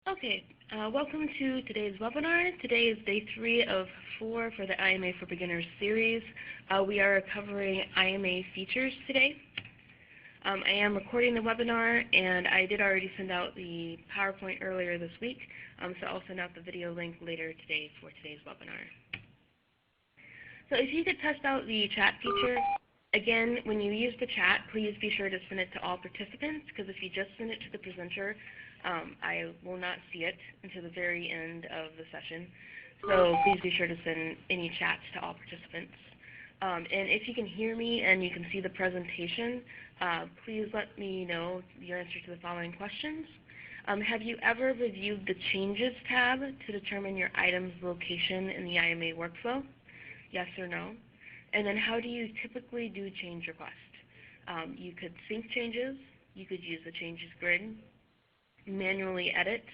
Okay, welcome to today's webinar. Today is day 3 of 4 for the IMA for Beginners series. We are covering IMA features today. I am recording the webinar, and I did already send out the PowerPoint earlier this week, so I'll send out the video link later today for today's webinar. So if you could test out the chat feature, again, when you use the chat, please be sure to send it to all participants, because if you just send it to the presenter, I will not see it until the very end of the session. So please be sure to send any chats to all participants. And if you can hear me and you can see the presentation, please let me know your answer to the following questions. Have you ever reviewed the Changes tab to determine your item's location in the IMA workflow? Yes or no? And then how do you typically do change requests? You could sync changes, you could use the changes grid, manually edit,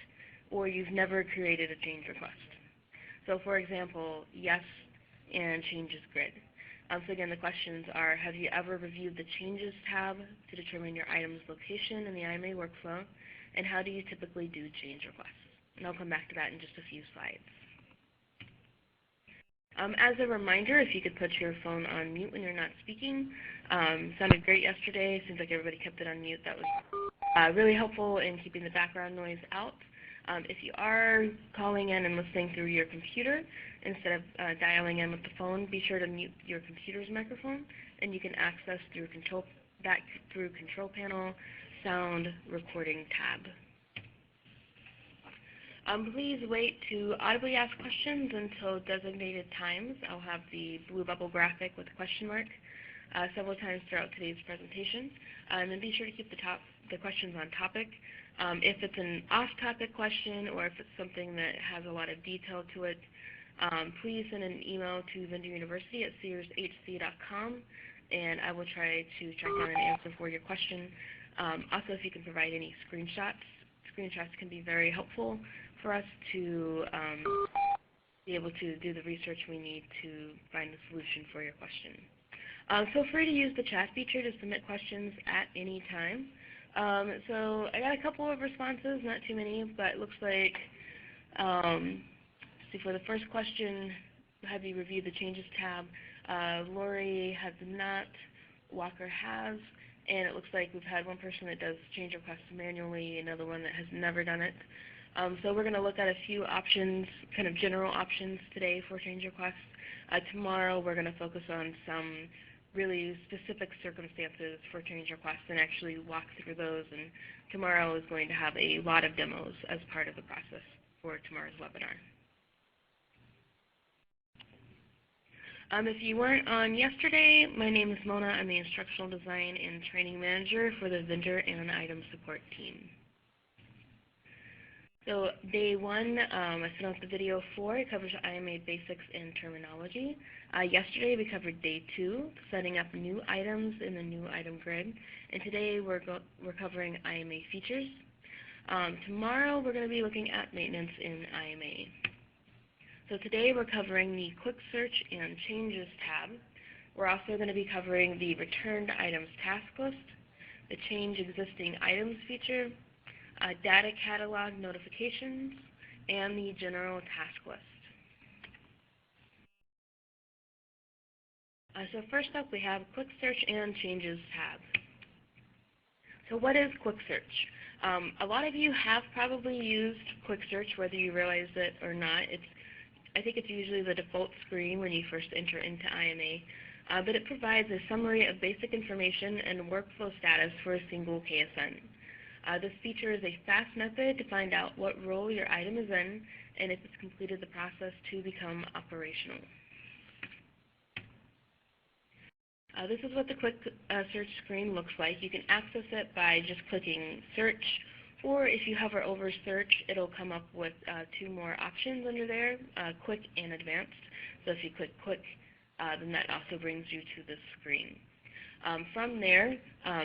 or you've never created a change request. So for example, yes and changes grid. So again, the questions are, have you ever reviewed the Changes tab to determine your item's location in the IMA workflow? And how do you typically do change requests? And I'll come back to that in just a few slides. As a reminder, if you could put your phone on mute when you're not speaking. Sounded great yesterday. Seems like everybody kept it on mute. That was really helpful in keeping the background noise out. If you are calling in and listening through your computer instead of dialing in with the phone, be sure to mute your computer's microphone, and you can access through control panel, sound recording tab. Please wait to audibly ask questions until designated times. I'll have the blue bubble graphic with a question mark several times throughout today's presentation. And then be sure to keep the questions on topic. If it's an off-topic question or if it's something that has a lot of detail to it, please send an email to vendoruniversity@searshc.com, and I will try to track down an answer for your question. Also, if you can provide any screenshots can be very helpful for us to be able to do the research we need to find the solution for your question. Feel free to use the chat feature to submit questions at any time. So I got a couple of responses, not too many, but it looks like, see, for the first question, have you reviewed the Changes tab? Lori has not, Walker has, and it looks like we've had one person that does change requests manually, another one that has never done it. So we're going to look at a few options, kind of general options today for change requests. Tomorrow we're going to focus on some really specific circumstances for change requests and actually walk through those. And tomorrow is going to have a lot of demos as part of the process for tomorrow's webinar. If you weren't on yesterday, my name is Mona. I'm the Instructional Design and Training Manager for the Vendor and Item Support team. So day 1, I sent out the video for. It covers IMA basics and terminology. Yesterday we covered day 2, setting up new items in the new item grid. And today we're covering IMA features. Tomorrow we're going to be looking at maintenance in IMA. So today we're covering the Quick Search and Changes tab. We're also going to be covering the Returned Items task list, the Change Existing Items feature, Data Catalog notifications, and the General task list. So first up we have Quick Search and Changes tab. So what is Quick Search? A lot of you have probably used Quick Search, whether you realize it or not. I think it's usually the default screen when you first enter into IMA, but it provides a summary of basic information and workflow status for a single KSN. This feature is a fast method to find out what role your item is in and if it's completed the process to become operational. This is what the Quick Search screen looks like. You can access it by just clicking Search, or if you hover over Search, it'll come up with 2 more options under there, Quick and Advanced. So if you click Quick, then that also brings you to this screen. From there,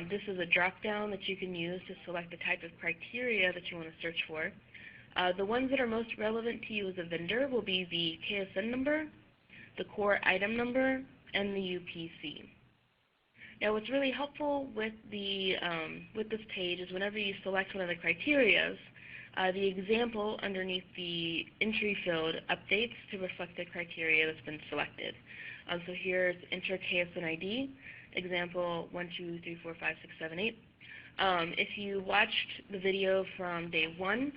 this is a drop-down that you can use to select the type of criteria that you want to search for. The ones that are most relevant to you as a vendor will be the KSN number, the core item number, and the UPC. Now, what's really helpful with this page is whenever you select one of the criterias, The example underneath the entry field updates to reflect the criteria that's been selected. So here's enter KSN ID, example 1, 2, 3, 4, 5, 6, 7, 8. If you watched the video from day 1,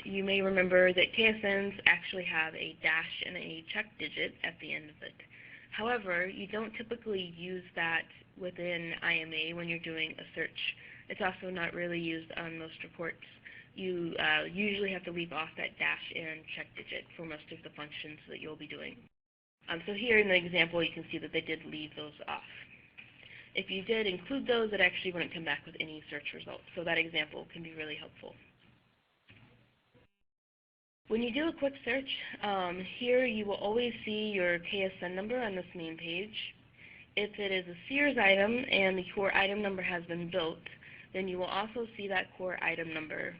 you may remember that KSNs actually have a dash and a check digit at the end of it. However, you don't typically use that within IMA when you're doing a search. It's also not really used on most reports. You usually have to leave off that dash and check digit for most of the functions that you'll be doing. So here in the example, you can see that they did leave those off. If you did include those, it actually wouldn't come back with any search results. So that example can be really helpful. When you do a quick search, here you will always see your KSN number on this main page. If it is a Sears item and the core item number has been built, then you will also see that core item number.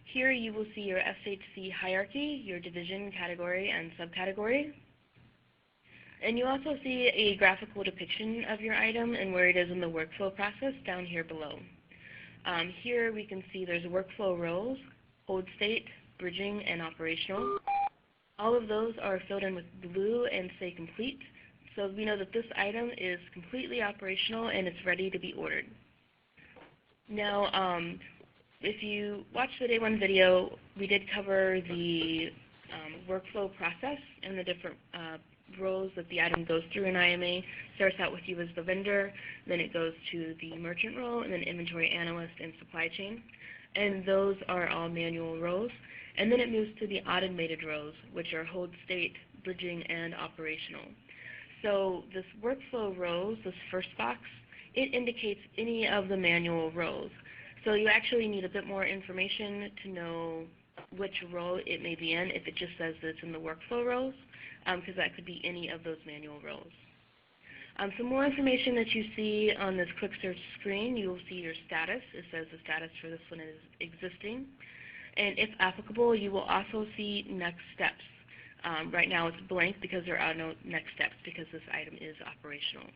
Here you will see your SHC hierarchy, your division, category, and subcategory. And you also see a graphical depiction of your item and where it is in the workflow process down here below. Here we can see there's workflow roles, hold state, bridging, and operational. All of those are filled in with blue and say complete, so we know that this item is completely operational and it's ready to be ordered. Now, if you watched the day 1 video, we did cover the workflow process and the different roles that the item goes through in IMA. Starts out with you as the vendor, then it goes to the merchant role, and then inventory analyst and supply chain. And those are all manual roles. And then it moves to the automated rows, which are hold state, bridging, and operational. So this workflow rows, this first box, it indicates any of the manual rows. So you actually need a bit more information to know which row it may be in if it just says that it's in the workflow rows, because that could be any of those manual rows. Some more information that you see on this quick search screen, you will see your status. It says the status for this one is existing. And if applicable, you will also see next steps. Right now it's blank because there are no next steps because this item is operational.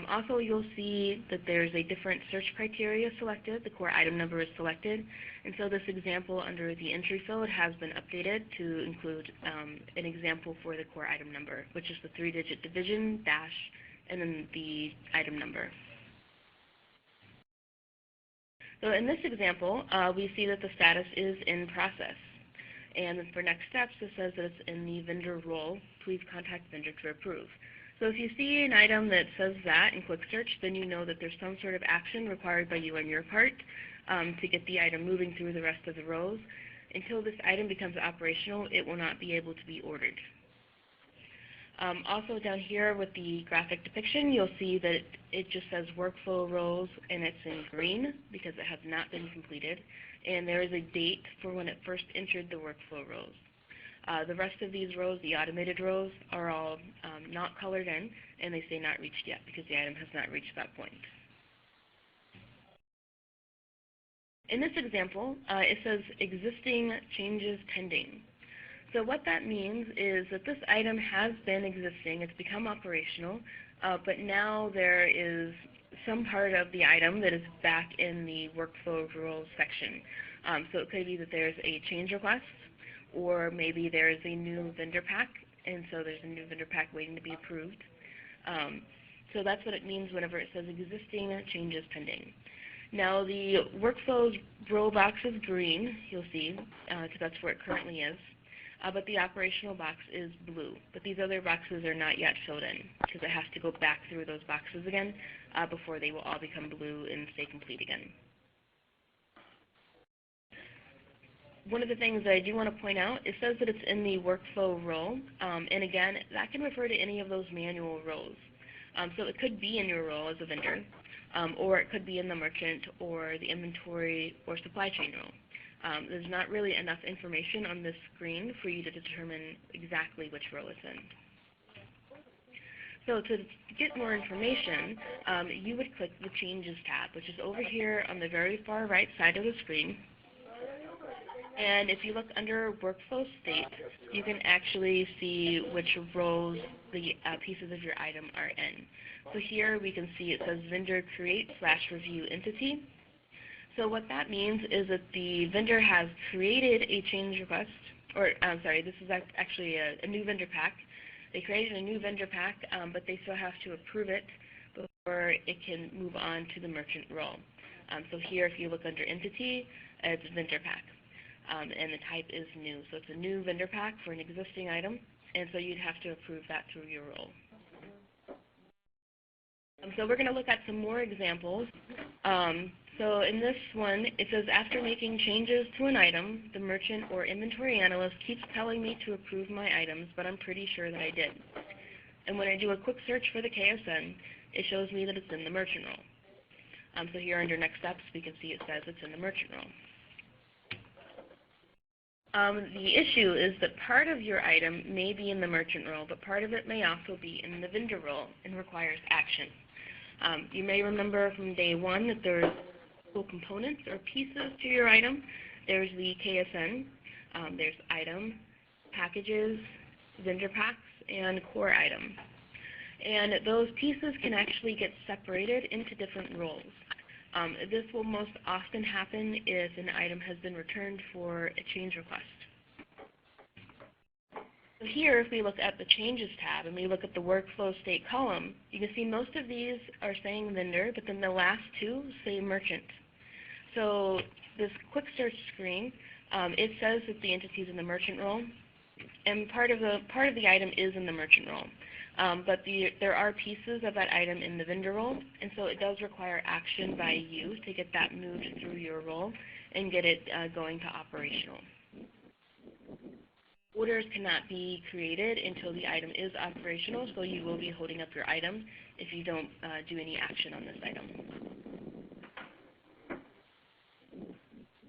Also, you'll see that there's a different search criteria selected. The core item number is selected. And so this example under the entry field has been updated to include an example for the core item number, which is the 3-digit division, dash, and then the item number. So in this example, we see that the status is in process. And for next steps, it says that it's in the vendor role. Please contact vendor to approve. So if you see an item that says that in quick search, then you know that there's some sort of action required by you on your part to get the item moving through the rest of the rows. Until this item becomes operational, it will not be able to be ordered. Also down here with the graphic depiction, you'll see that it just says workflow roles and it's in green because it has not been completed. And there is a date for when it first entered the workflow rows. The rest of these rows, the automated rows, are all not colored in, and they say not reached yet because the item has not reached that point. In this example, it says existing changes pending. So what that means is that this item has been existing, it's become operational, but now there is some part of the item that is back in the workflow rules section. So it could be that there's a change request, or maybe there's a new vendor pack, and so there's a new vendor pack waiting to be approved. So that's what it means whenever it says existing changes pending. Now the workflow row box is green, you'll see, because that's where it currently is. But the operational box is blue. But these other boxes are not yet filled in because it has to go back through those boxes again before they will all become blue and stay complete again. One of the things that I do want to point out, it says that it's in the workflow role. And again, that can refer to any of those manual roles. So it could be in your role as a vendor, or it could be in the merchant or the inventory or supply chain role. There's not really enough information on this screen for you to determine exactly which row it's in. So to get more information, you would click the Changes tab, which is over here on the very far right side of the screen. And if you look under Workflow State, you can actually see which rows the pieces of your item are in. So here we can see it says Vendor Create /Review Entity. So what that means is that the vendor has created a change request, or I'm sorry, this is actually a new vendor pack. They created a new vendor pack, but they still have to approve it before it can move on to the merchant role. So here, if you look under entity, it's vendor pack, and the type is new. So it's a new vendor pack for an existing item, and so you'd have to approve that through your role. So we're going to look at some more examples. So in this one, it says, after making changes to an item, the merchant or inventory analyst keeps telling me to approve my items, but I'm pretty sure that I did. And when I do a quick search for the KSN, it shows me that it's in the merchant role. So here under next steps, we can see it says it's in the merchant role. The issue is that part of your item may be in the merchant role, but part of it may also be in the vendor role and requires action. You may remember from day one that there's components or pieces to your item. There's the KSN, there's item, packages, vendor packs, and core item. And those pieces can actually get separated into different roles. This will most often happen if an item has been returned for a change request. So here, if we look at the Changes tab and we look at the Workflow State column, you can see most of these are saying vendor, but then the last two say merchant. So this quick search screen, it says that the entity is in the merchant role, and part of the item is in the merchant role. But there are pieces of that item in the vendor role, and so it does require action by you to get that moved through your role and get it going to operational. Orders cannot be created until the item is operational, so you will be holding up your item if you don't do any action on this item.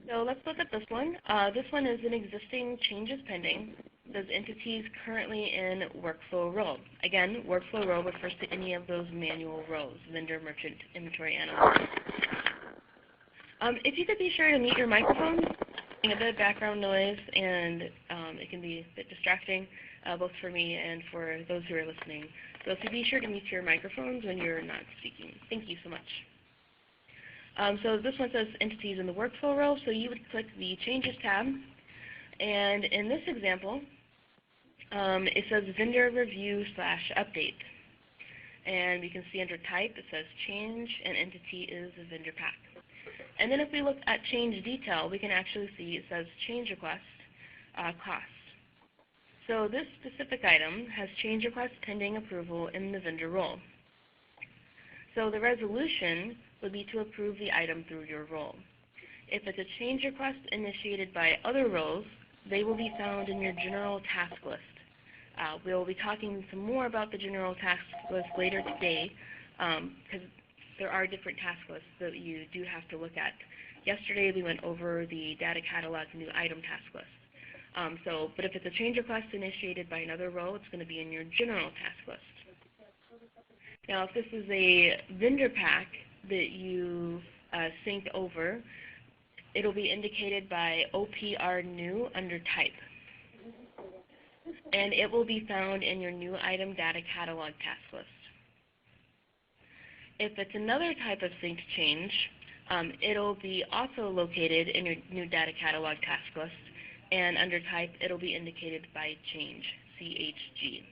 So let's look at this one. This one is an existing changes pending. Those entities currently in workflow role. Again, workflow role refers to any of those manual roles, vendor, merchant, inventory, analyst. If you could be sure to mute your microphone, a bit of background noise, and it can be a bit distracting, both for me and for those who are listening. So if you be sure to mute your microphones when you're not speaking. Thank you so much. So this one says entities in the workflow role, so you would click the Changes tab, and in this example, it says vendor review / update. And we can see under type, it says change, and entity is a vendor pack. And then if we look at change detail, we can actually see it says change request, cost. So this specific item has change request pending approval in the vendor role. So the resolution would be to approve the item through your role. If it's a change request initiated by other roles, they will be found in your general task list. We'll be talking some more about the general task list later today, because there are different task lists that you do have to look at. Yesterday we went over the data catalog new item task list. But if it's a change request initiated by another role, it's going to be in your general task list. Now, if this is a vendor pack that you synced over, it'll be indicated by OPR new under type. And it will be found in your new item data catalog task list. If it's another type of synced change, it'll be also located in your new data catalog task list, and under type, it'll be indicated by change, CHG.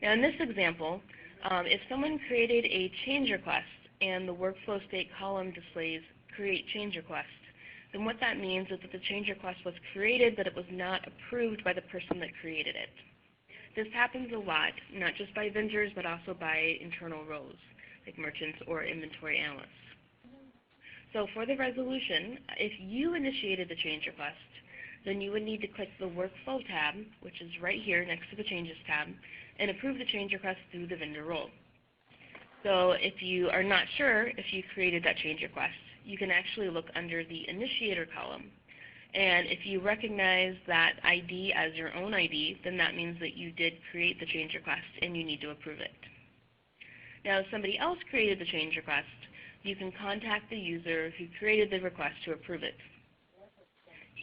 Now in this example, if someone created a change request and the workflow state column displays create change request, then what that means is that the change request was created, but it was not approved by the person that created it. This happens a lot, not just by vendors, but also by internal roles, like merchants or inventory analysts. So for the resolution, if you initiated the change request, then you would need to click the Workflow tab, which is right here next to the Changes tab, and approve the change request through the vendor role. So if you are not sure if you created that change request, you can actually look under the Initiator column. And if you recognize that ID as your own ID, then that means that you did create the change request and you need to approve it. Now, if somebody else created the change request, you can contact the user who created the request to approve it.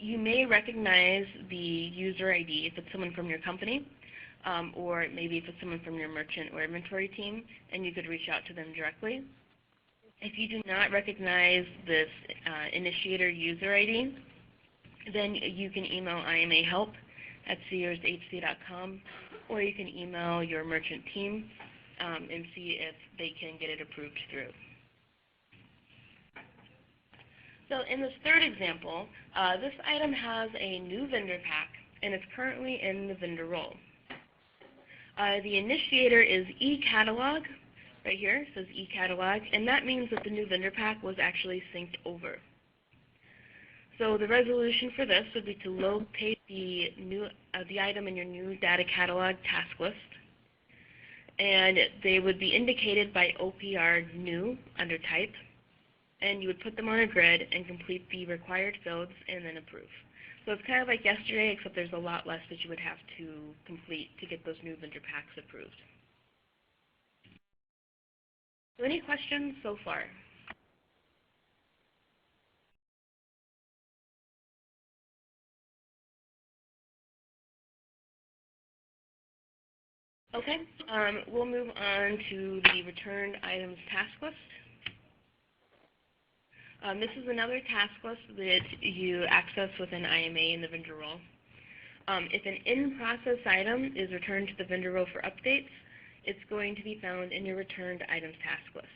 You may recognize the user ID if it's someone from your company, or maybe if it's someone from your merchant or inventory team, and you could reach out to them directly. If you do not recognize this initiator user ID, then you can email IMA help at searshc.com, or you can email your merchant team and see if they can get it approved through. So in this third example, this item has a new vendor pack, and it's currently in the vendor role. The initiator is eCatalog, right here, it says eCatalog, and that means that the new vendor pack was actually synced over. So the resolution for this would be to locate the item in your new data catalog task list, and they would be indicated by OPR new under type, and you would put them on a grid and complete the required fields and then approve. So it's kind of like yesterday, except there's a lot less that you would have to complete to get those new vendor packs approved. So any questions so far? Okay, we'll move on to the returned items task list. This is another task list that you access within IMA in the vendor role. If an in-process item is returned to the vendor role for updates, it's going to be found in your returned items task list.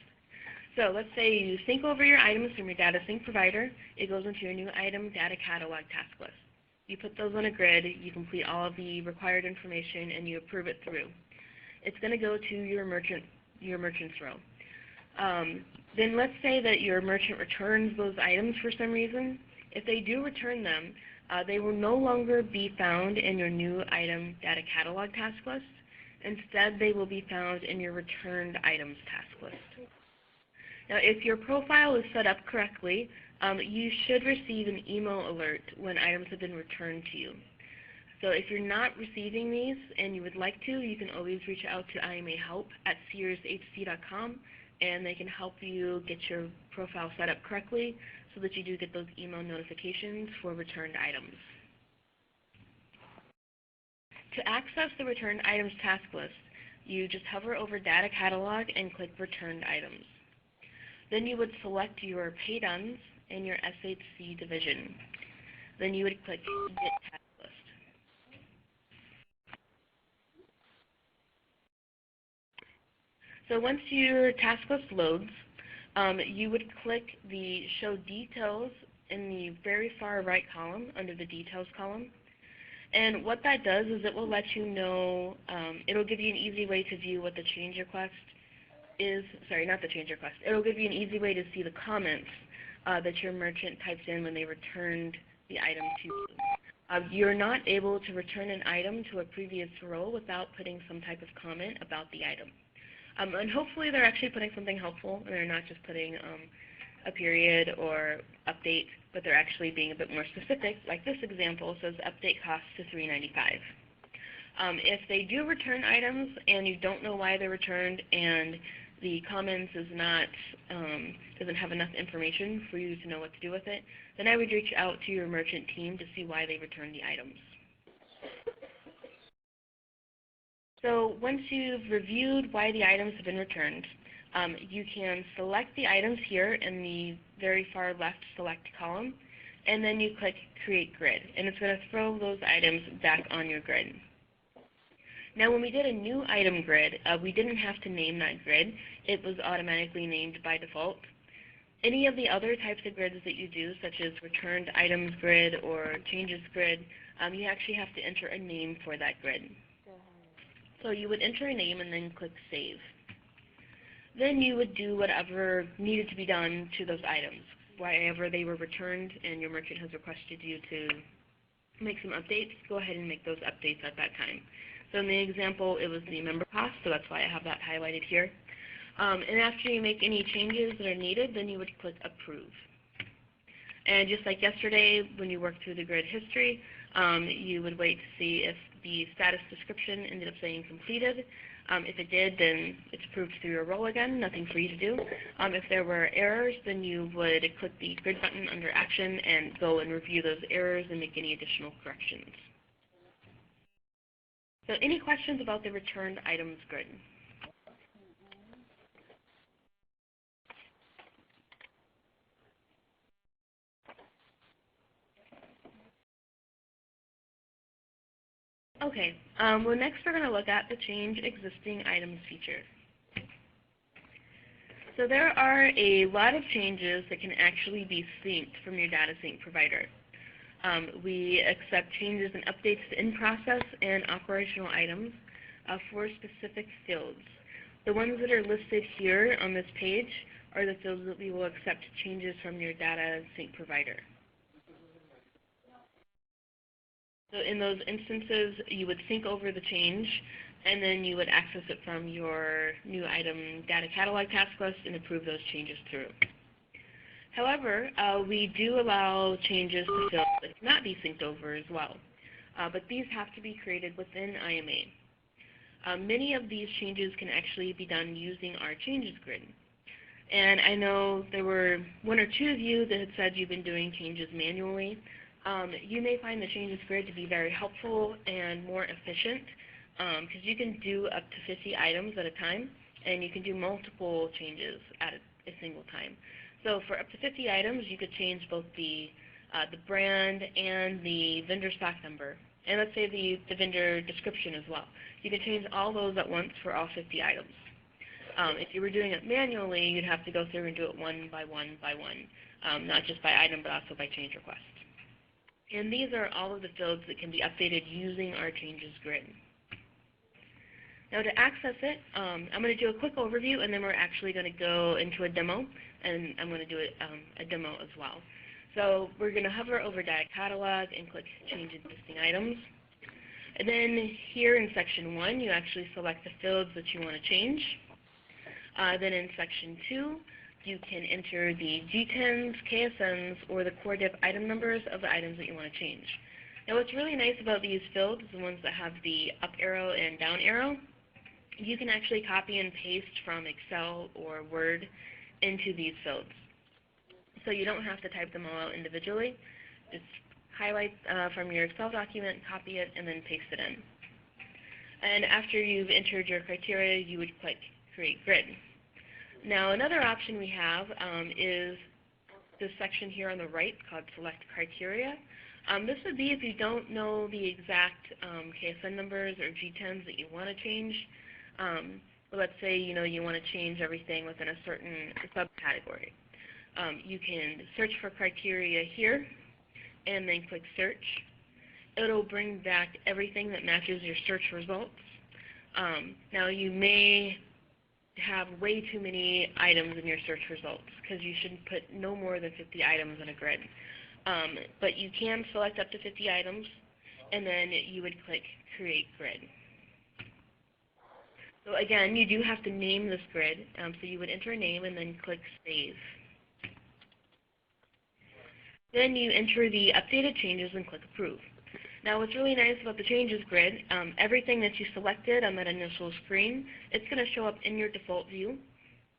So let's say you sync over your items from your data sync provider. It goes into your new item data catalog task list. You put those on a grid, you complete all of the required information, and you approve it through. It's going to go to your merchant's row. Then let's say that your merchant returns those items for some reason. If they do return them, they will no longer be found in your new item data catalog task list. Instead, they will be found in your returned items task list. Now, if your profile is set up correctly, you should receive an email alert when items have been returned to you. So if you're not receiving these and you would like to, you can always reach out to IMA help at searshc.com, and they can help you get your profile set up correctly so that you do get those email notifications for returned items. To access the returned items task list, you just hover over Data Catalog and click Returned Items. Then you would select your pay dones and your SHC division. Then you would click Get Task List. So once your task list loads, you would click the Show Details in the very far right column under the Details column. And what that does is it will let you know, it'll give you an easy way to view what the change request is, sorry, not the change request. It'll give you an easy way to see the comments that your merchant types in when they returned the item to you. You're not able to return an item to a previous row without putting some type of comment about the item. And hopefully they're actually putting something helpful, and they're not just putting a period or update, but they're actually being a bit more specific. Like this example says update costs to $3.95. If they do return items and you don't know why they're returned and the comments is not doesn't have enough information for you to know what to do with it, then I would reach out to your merchant team to see why they returned the items. So once you've reviewed why the items have been returned, you can select the items here in the very far left select column, and then you click Create Grid, and it's going to throw those items back on your grid. Now when we did a new item grid, we didn't have to name that grid. It was automatically named by default. Any of the other types of grids that you do, such as returned items grid or changes grid, you actually have to enter a name for that grid. So you would enter a name and then click Save. Then you would do whatever needed to be done to those items. Wherever they were returned and your merchant has requested you to make some updates, go ahead and make those updates at that time. So in the example, it was the member cost, so that's why I have that highlighted here. And after you make any changes that are needed, then you would click Approve. And just like yesterday, when you worked through the grid history, you would wait to see if the status description ended up saying completed. If it did, then it's approved through your role again, nothing for you to do. If there were errors, then you would click the grid button under Action and go and review those errors and make any additional corrections. So any questions about the returned items grid? Okay, well next we're going to look at the Change Existing Items feature. So there are a lot of changes that can actually be synced from your data sync provider. We accept changes and updates to in-process and operational items for specific fields. The ones that are listed here on this page are the fields that we will accept changes from your data sync provider. So in those instances, you would sync over the change, and then you would access it from your new item data catalog task list and approve those changes through. However, we do allow changes to fields that cannot be synced over as well, but these have to be created within IMA. Many of these changes can actually be done using our changes grid. And I know there were one or two of you that had said you've been doing changes manually. You may find the changes grid to be very helpful and more efficient because you can do up to 50 items at a time, and you can do multiple changes at a single time. So for up to 50 items, you could change both the brand and the vendor stock number, and let's say the vendor description as well. You could change all those at once for all 50 items. If you were doing it manually, you'd have to go through and do it one by one by one, not just by item, but also by change request. And these are all of the fields that can be updated using our changes grid. Now to access it, I'm going to do a quick overview, and then we're actually going to go into a demo, and I'm going to do a demo as well. So we're going to hover over Data Catalog and click Change Existing Items. And then here in Section 1, you actually select the fields that you want to change. Then in Section 2, you can enter the G10s, KSNs, or the core diff item numbers of the items that you want to change. Now what's really nice about these fields, the ones that have the up arrow and down arrow, you can actually copy and paste from Excel or Word into these fields. So you don't have to type them all out individually. Just highlight from your Excel document, copy it, and then paste it in. And after you've entered your criteria, you would click Create Grid. Now another option we have is this section here on the right called Select Criteria. This would be if you don't know the exact KSN numbers or G10s that you want to change. Let's say you want to change everything within a certain subcategory. You can search for criteria here and then click Search. It'll bring back everything that matches your search results. Now you may have way too many items in your search results because you should put no more than 50 items in a grid. But you can select up to 50 items, and then you would click Create Grid. So again, you do have to name this grid, so you would enter a name and then click Save. Then you enter the updated changes and click Approve. Now what's really nice about the changes grid, everything that you selected on that initial screen, it's going to show up in your default view.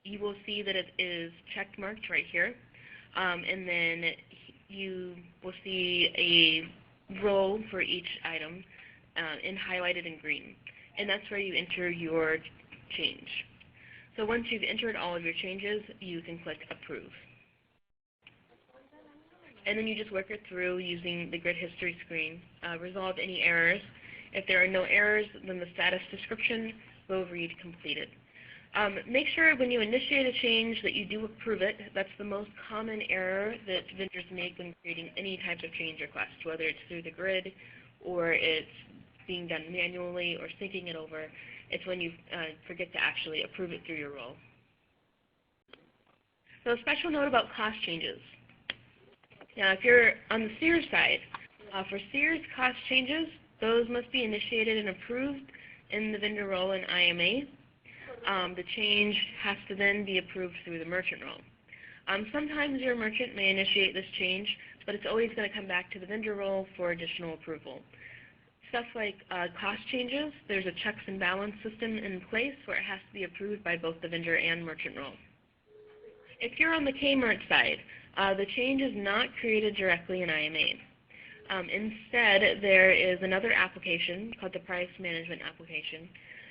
You will see that it is check marked right here, and then you will see a row for each item and highlighted in green. And that's where you enter your change. So once you've entered all of your changes, you can click Approve. And then you just work it through using the grid history screen, resolve any errors. If there are no errors, then the status description will read completed. Make sure when you initiate a change that you do approve it. That's the most common error that vendors make when creating any type of change request, whether it's through the grid or it's being done manually or syncing it over. It's when you forget to actually approve it through your role. So a special note about cost changes. Now, if you're on the Sears side, for Sears cost changes, those must be initiated and approved in the vendor role in IMA. The change has to then be approved through the merchant role. Sometimes your merchant may initiate this change, but it's always going to come back to the vendor role for additional approval. Stuff like cost changes, there's a checks and balance system in place where it has to be approved by both the vendor and merchant role. If you're on the Kmart side, the change is not created directly in IMA. Instead, there is another application called the Price Management application,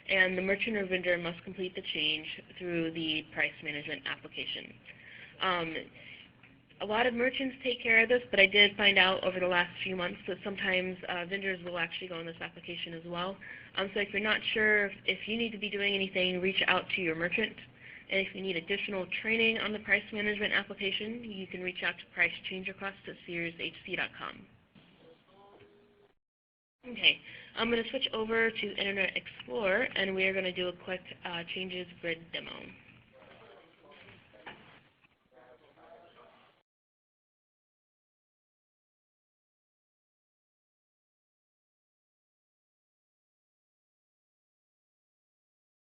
and the merchant or vendor must complete the change through the Price Management application. A lot of merchants take care of this, but I did find out over the last few months that sometimes vendors will actually go on this application as well. So if you're not sure if you need to be doing anything, reach out to your merchant. And if you need additional training on the price management application, you can reach out to Price Change Request at SearsHC.com. Okay, I'm going to switch over to Internet Explorer, and we are going to do a quick Changes Grid demo.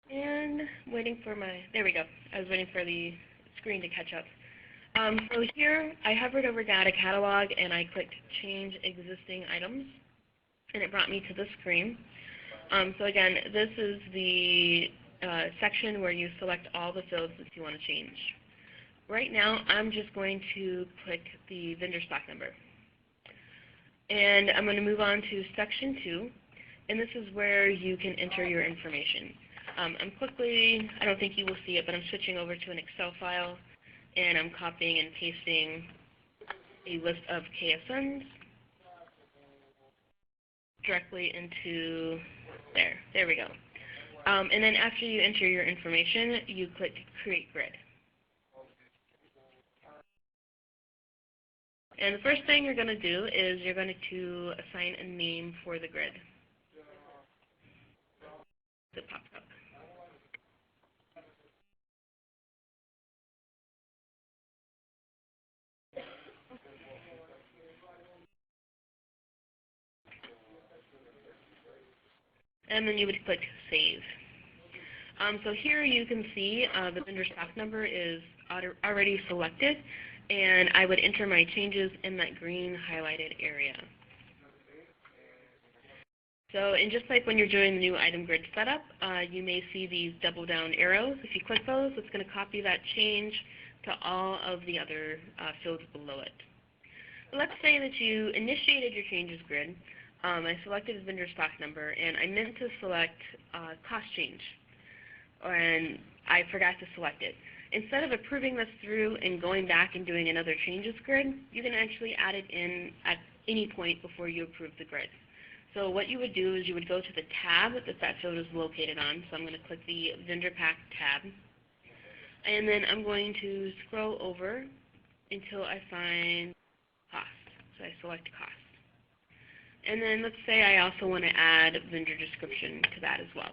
And waiting for there we go. I was waiting for the screen to catch up. So here, I hovered over Data Catalog, and I clicked Change Existing Items, and it brought me to this screen. So again, this is the section where you select all the fields that you want to change. Right now, I'm just going to click the vendor stock number. And I'm going to move on to Section 2, and this is where you can enter your information. I don't think you will see it, but I'm switching over to an Excel file, and I'm copying and pasting a list of KSNs directly into there. There we go. And then after you enter your information, you click Create Grid. And the first thing you're going to do is you're going to assign a name for the grid that pops up. And then you would click Save. So here you can see the vendor stock number is already selected, and I would enter my changes in that green highlighted area. So, and just like when you're doing the new item grid setup, you may see these double down arrows. If you click those, it's going to copy that change to all of the other fields below it. But let's say that you initiated your changes grid. I selected vendor stock number, and I meant to select cost change, and I forgot to select it. Instead of approving this through and going back and doing another changes grid, you can actually add it in at any point before you approve the grid. So what you would do is you would go to the tab that field is located on. So I'm going to click the Vendor Pack tab. And then I'm going to scroll over until I find cost. So I select cost. And then let's say I also want to add vendor description to that as well.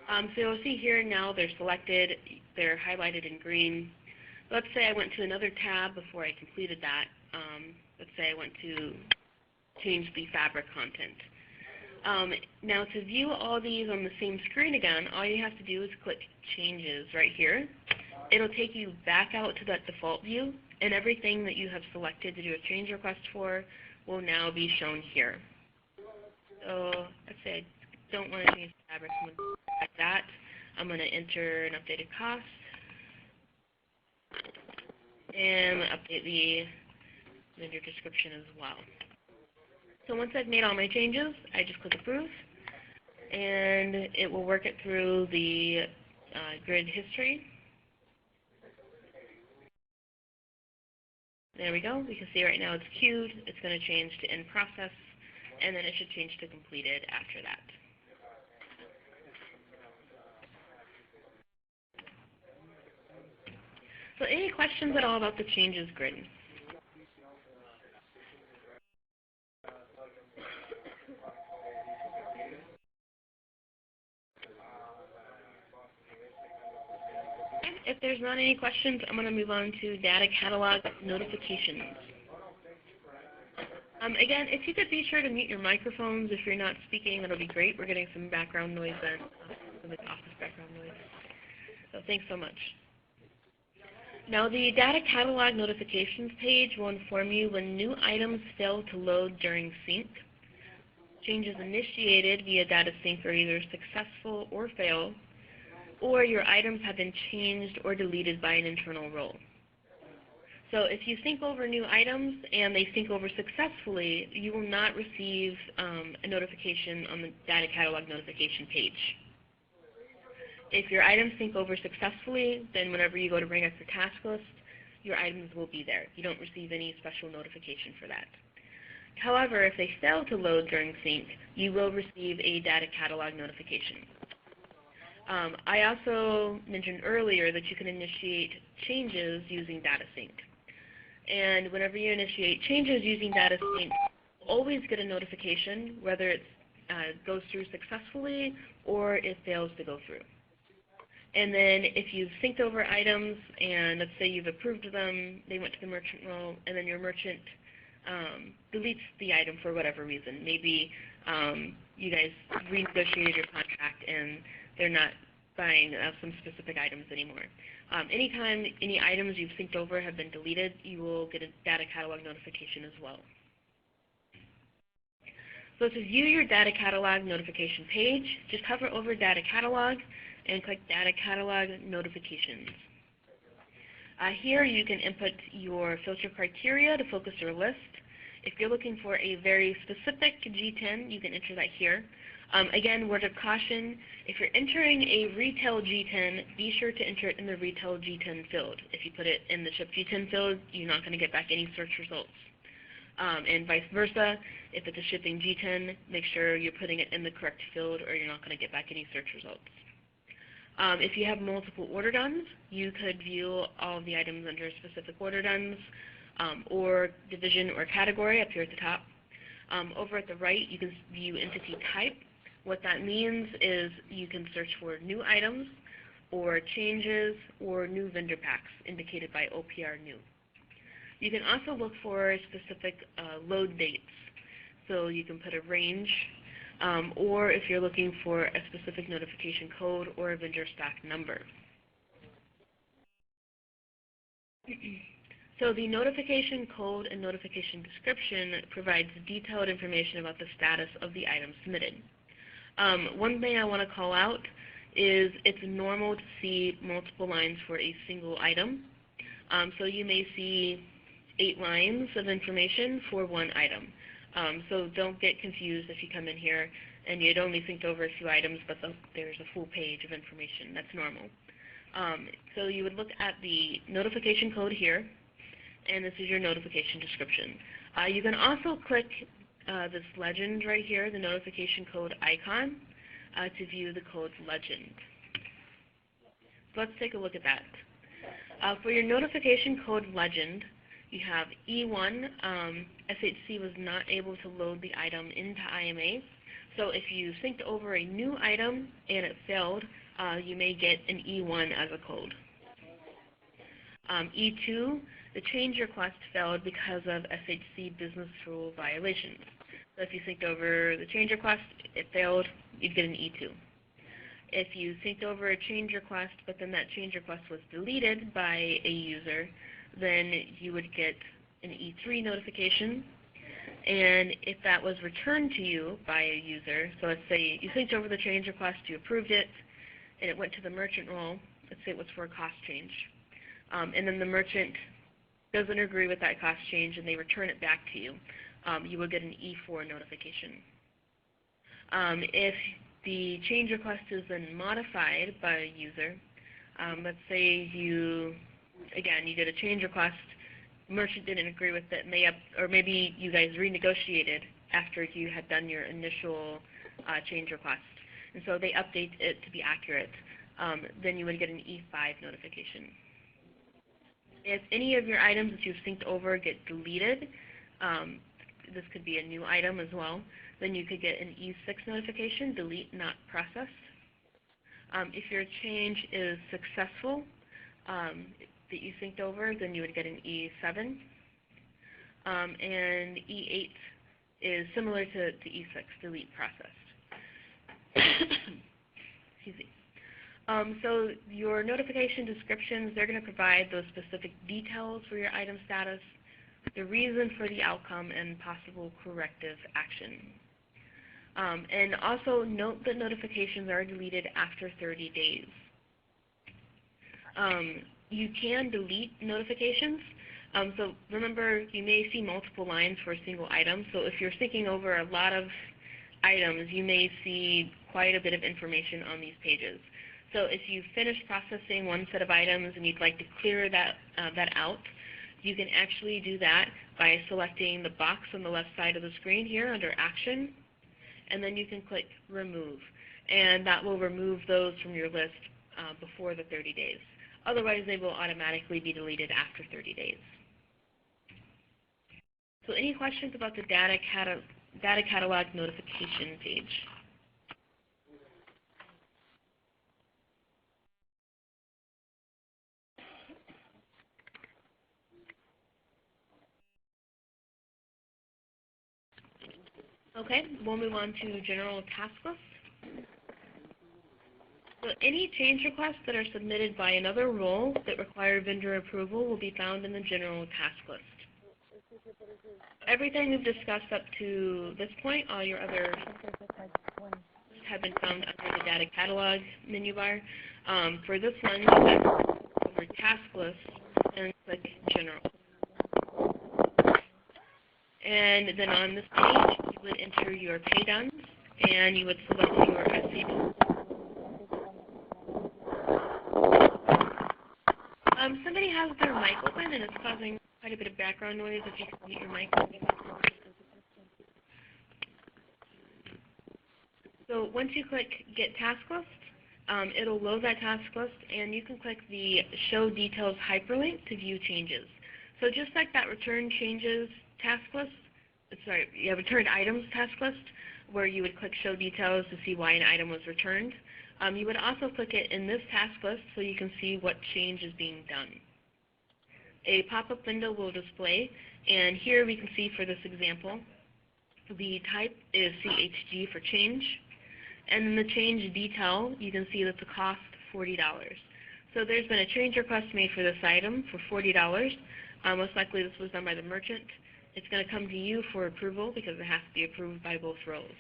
So you'll see here now they're selected. They're highlighted in green. Let's say I went to another tab before I completed that. Let's say I went to change the fabric content. Now to view all these on the same screen again, all you have to do is click Changes right here. It'll take you back out to that default view, and everything that you have selected to do a change request for will now be shown here. So let's say I don't want to change the fabric, so I'm going to select that. I'm going to enter an updated cost, and update the vendor description as well. So once I've made all my changes, I just click Approve, and it will work it through the grid history. There we go. We can see right now it's queued. It's going to change to In Process, and then it should change to Completed after that. So any questions at all about the changes grid? If there's not any questions, I'm going to move on to Data Catalog Notifications. Again, if you could be sure to mute your microphones if you're not speaking, that'll be great. We're getting some background noise and some office background noise. So thanks so much. Now the Data Catalog Notifications page will inform you when new items fail to load during sync. Changes initiated via data sync are either successful or fail, or your items have been changed or deleted by an internal role. So if you sync over new items and they sync over successfully, you will not receive a notification on the Data Catalog Notification page. If your items sync over successfully, then whenever you go to bring up your task list, your items will be there. You don't receive any special notification for that. However, if they fail to load during sync, you will receive a data catalog notification. I also mentioned earlier that you can initiate changes using data sync. And whenever you initiate changes using data sync, you'll always get a notification whether it goes through successfully or it fails to go through. And then if you've synced over items and let's say you've approved them, they went to the merchant roll, and then your merchant deletes the item for whatever reason. Maybe you guys renegotiated your contract and they're not buying some specific items anymore. Anytime any items you've synced over have been deleted, you will get a data catalog notification as well. So to view your data catalog notification page, just hover over data catalog and click data catalog notifications. Here you can input your filter criteria to focus your list. If you're looking for a very specific G10, you can enter that here. Again, word of caution, if you're entering a retail G10, be sure to enter it in the retail G10 field. If you put it in the ship G10 field, you're not going to get back any search results. And vice versa, if it's a shipping G10, make sure you're putting it in the correct field or you're not going to get back any search results. If you have multiple order dones, you could view all of the items under specific order dones or division or category up here at the top. Over at the right, you can view entity type. What that means is you can search for new items or changes or new vendor packs indicated by OPR new. You can also look for specific load dates. So you can put a range, or if you're looking for a specific notification code or a vendor stock number. So the notification code and notification description provides detailed information about the status of the item submitted. One thing I want to call out is it's normal to see multiple lines for a single item. So you may see 8 lines of information for one item. So don't get confused if you come in here and you'd only synced over a few items, but there's a full page of information. That's normal. So you would look at the notification code here, and this is your notification description. You can also click this legend right here, the notification code icon, to view the code's legend. So let's take a look at that. For your notification code legend, you have E1. SHC was not able to load the item into IMA. So if you synced over a new item and it failed, you may get an E1 as a code. E2, the change request failed because of SHC business rule violations. So if you synced over the change request, it failed, you'd get an E2. If you synced over a change request, but then that change request was deleted by a user, then you would get an E3 notification. And if that was returned to you by a user, so let's say you synced over the change request, you approved it, and it went to the merchant roll, let's say it was for a cost change, and then the merchant doesn't agree with that cost change and they return it back to you, you will get an E4 notification. If the change request is then modified by a user, let's say you did a change request, merchant didn't agree with it, and or maybe you guys renegotiated after you had done your initial change request, and so they update it to be accurate, then you would get an E5 notification. If any of your items that you've synced over get deleted, this could be a new item as well, then you could get an E6 notification, delete not processed. If your change is successful, that you synced over, then you would get an E7. And E8 is similar to E6, delete processed. Excuse me. So your notification descriptions, they're going to provide those specific details for your item status, the reason for the outcome, and possible corrective action. And also note that notifications are deleted after 30 days. You can delete notifications. So remember, you may see multiple lines for a single item. So if you're syncing over a lot of items, you may see quite a bit of information on these pages. So if you finish processing one set of items and you'd like to clear that out, You can actually do that by selecting the box on the left side of the screen here under Action, and then you can click Remove, and that will remove those from your list before the 30 days. Otherwise, they will automatically be deleted after 30 days. So any questions about the data catalog notification page? Okay, we'll move on to General Task List. So any change requests that are submitted by another role that require vendor approval will be found in the General Task List. Everything we've discussed up to this point, all your other have been found under the Data Catalog menu bar. For this one, you click over Task List and click General. And then on this page, you would enter your pay done, and you would select your SCD. Somebody has their mic open, and it's causing quite a bit of background noise. If you can mute your mic. So once you click Get Task List, it'll load that task list, and you can click the Show Details hyperlink to view changes. So just like that Return Changes task list, Returned Items task list, where you would click Show Details to see why an item was returned, you would also click it in this task list so you can see what change is being done. A pop-up window will display, and here we can see for this example, the type is CHG for change, and in the change detail, you can see that the cost $40. So there's been a change request made for this item for $40. Most likely this was done by the merchant. It's going to come to you for approval because it has to be approved by both roles.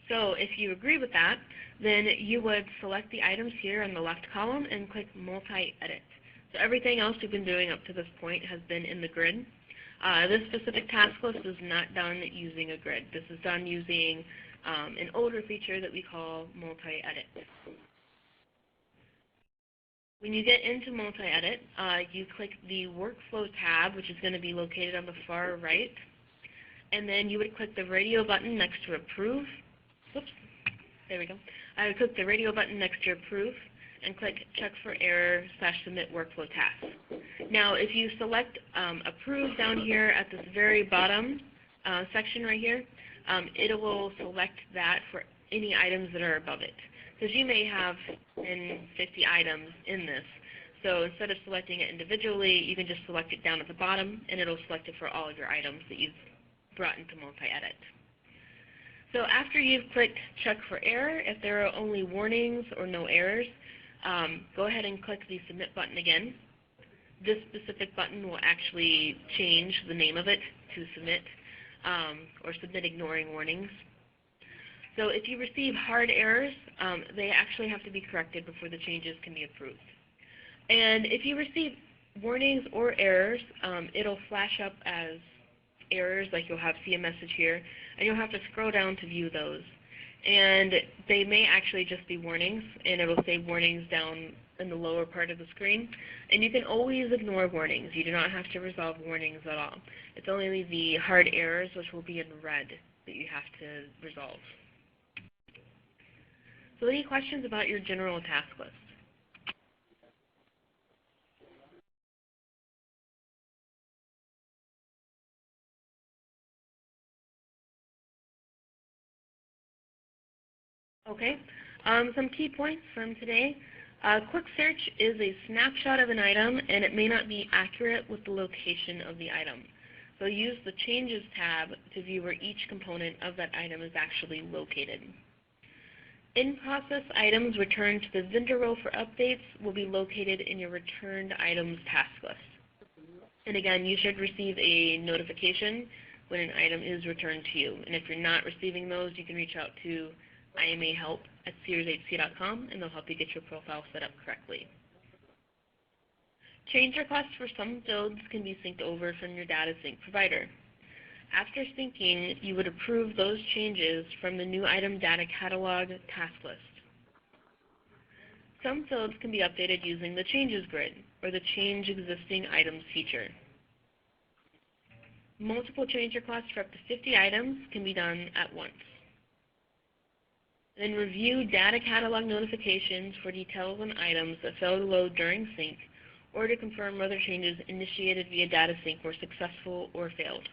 So if you agree with that, then you would select the items here in the left column and click Multi-Edit. So everything else you've been doing up to this point has been in the grid. This specific task list is not done using a grid. This is done using an older feature that we call Multi-Edit. When you get into Multi-Edit, you click the Workflow tab, which is going to be located on the far right, and then you would click the radio button next to Approve. Oops, there we go. I would click the radio button next to Approve and click Check for Error / Submit Workflow Task. Now, if you select Approve down here at this very bottom section right here, it will select that for any items that are above it. Because you may have 10, 50 items in this. So instead of selecting it individually, you can just select it down at the bottom, and it'll select it for all of your items that you've brought into Multi-Edit. So after you've clicked Check for Error, if there are only warnings or no errors, go ahead and click the Submit button again. This specific button will actually change the name of it to Submit, or Submit Ignoring Warnings. So if you receive hard errors, they actually have to be corrected before the changes can be approved. And if you receive warnings or errors, it'll flash up as errors, like you'll see a message here, and you'll have to scroll down to view those. And they may actually just be warnings, and it'll say warnings down in the lower part of the screen. And you can always ignore warnings. You do not have to resolve warnings at all. It's only the hard errors, which will be in red, that you have to resolve. So any questions about your general task list? Okay, some key points from today. Quick search is a snapshot of an item, and it may not be accurate with the location of the item. So use the Changes tab to view where each component of that item is actually located. In-process items returned to the vendor role for updates will be located in your Returned Items task list. And again, you should receive a notification when an item is returned to you. And if you're not receiving those, you can reach out to IMA help at SearsHC.com, and they'll help you get your profile set up correctly. Change requests for some fields can be synced over from your data sync provider. After syncing, you would approve those changes from the New Item Data Catalog task list. Some fields can be updated using the Changes grid, or the Change Existing Items feature. Multiple change requests for up to 50 items can be done at once. Then review data catalog notifications for details on items that fail to load during sync, or to confirm whether changes initiated via data sync were successful or failed.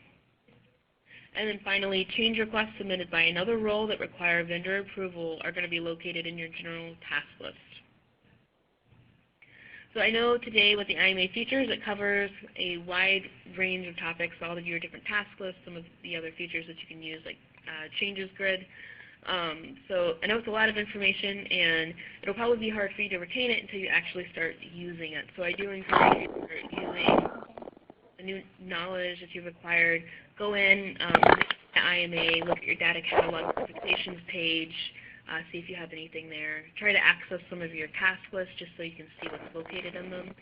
And then finally, change requests submitted by another role that require vendor approval are going to be located in your general task list. So I know today with the IMA features, it covers a wide range of topics, all of your different task lists, some of the other features that you can use, like Changes Grid. So I know it's a lot of information, and it'll probably be hard for you to retain it until you actually start using it. So I do encourage you to start using the new knowledge that you've acquired. Go in, to IMA, look at your data catalog notifications page, see if you have anything there. Try to access some of your task lists just so you can see what's located in them.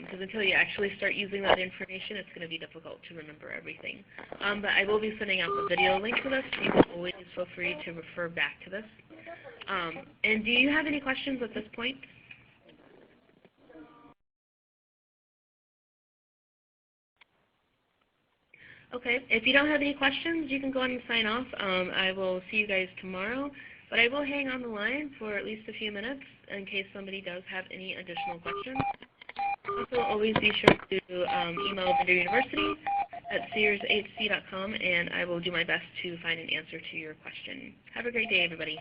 Because until you actually start using that information, it's going to be difficult to remember everything. But I will be sending out the video link to this, so you can always feel free to refer back to this. And do you have any questions at this point? Okay, if you don't have any questions, you can go ahead and sign off. I will see you guys tomorrow, but I will hang on the line for at least a few minutes in case somebody does have any additional questions. Also, always be sure to email Vendor University at searshc.com, and I will do my best to find an answer to your question. Have a great day, everybody.